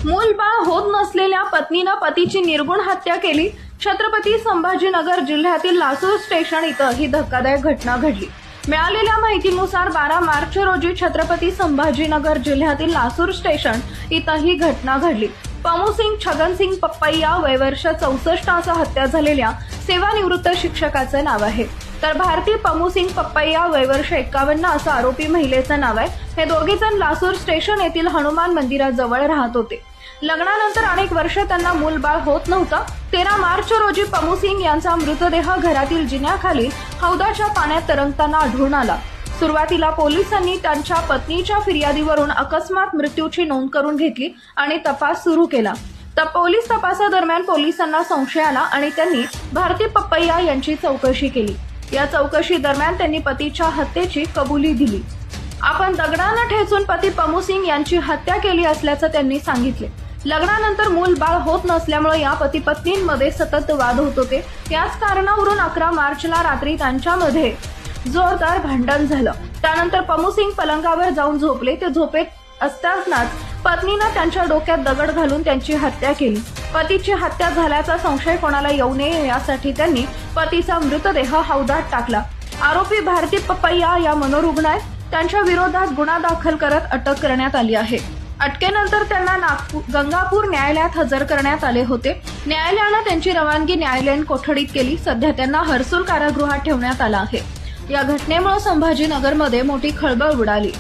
मूलबाळ होत नसलेल्या पत्नीनं पतीची निर्गुण हत्या केली. छत्रपती संभाजीनगर जिल्ह्यातील लासूर स्टेशन इथं ही धक्कादायक घटना घडली. मिळालेल्या माहितीनुसार 12 मार्च रोजी छत्रपती संभाजीनगर जिल्ह्यातील लासूर स्टेशन इथं ही घटना घडली. पमुसिंग छगनसिंग पप्पैया वय वर्ष 64 असं हत्या झालेल्या सेवानिवृत्त शिक्षकाचं नाव आहे. तर भारती पमुसिंग पप्पैया वय वर्ष 51 असं आरोपी महिलेचं नाव आहे. हे दोघे जण लासूर स्टेशन येथील हनुमान मंदिराजवळ राहत होते. लग्नानंतर अनेक वर्ष त्यांना मूलबाळ होत नव्हतं. 13 मार्च रोजी पमुसिंग यांचा मृतदेह घरातील जिन्याखाली हौदाच्या पाण्यात तरंगताना आढळून आला. सुरुवातीला पोलिसांनी त्यांच्या पत्नीच्या फिर्यादीवरून अकस्मात मृत्यूची नोंद करून घेतली आणि तपास सुरू केला. तर पोलीस तपासादरम्यान पोलिसांना संशय आला आणि त्यांनी भारती पप्पैया यांची चौकशी केली. या चौकशी दरम्यान त्यांनी पतीच्या हत्येची कबुली दिली. आपण दगडानं ठेचून पती पमुसिंग यांची हत्या केली असल्याचं त्यांनी सांगितले. लग्नानंतर मूल बाळ होत नसल्यामुळे या पती पत्नींमध्ये सतत वाद होत होते. याच कारणावरून 11 मार्चला रात्री त्यांच्यामध्ये जोरदार भांडण झालं. त्यानंतर पमुसिंग पलंगावर जाऊन झोपले. ते झोपेत असतानाच पत्नीनं त्यांच्या डोक्यात दगड घालून त्यांची हत्या केली. पतीची हत्या झाल्याचा संशय कोणाला येऊ नये यासाठी त्यांनी पतीचा मृतदेह हौदात टाकला. आरोपी भारती पप्पैया या मनोरुग्ण आहेत. त्यांच्या विरोधात गुन्हा दाखल करत अटक करण्यात आली आहे. अटकेनंतर त्यांना गंगापूर न्यायालयात हजर करण्यात आले होते. न्यायालयानं त्यांची रवानगी न्यायालयीन कोठडीत केली. सध्या त्यांना हर्सुल कारागृहात ठेवण्यात आलं आहे. या घटनेमुळे संभाजीनगरमध्ये मोठी खळबळ उडाली.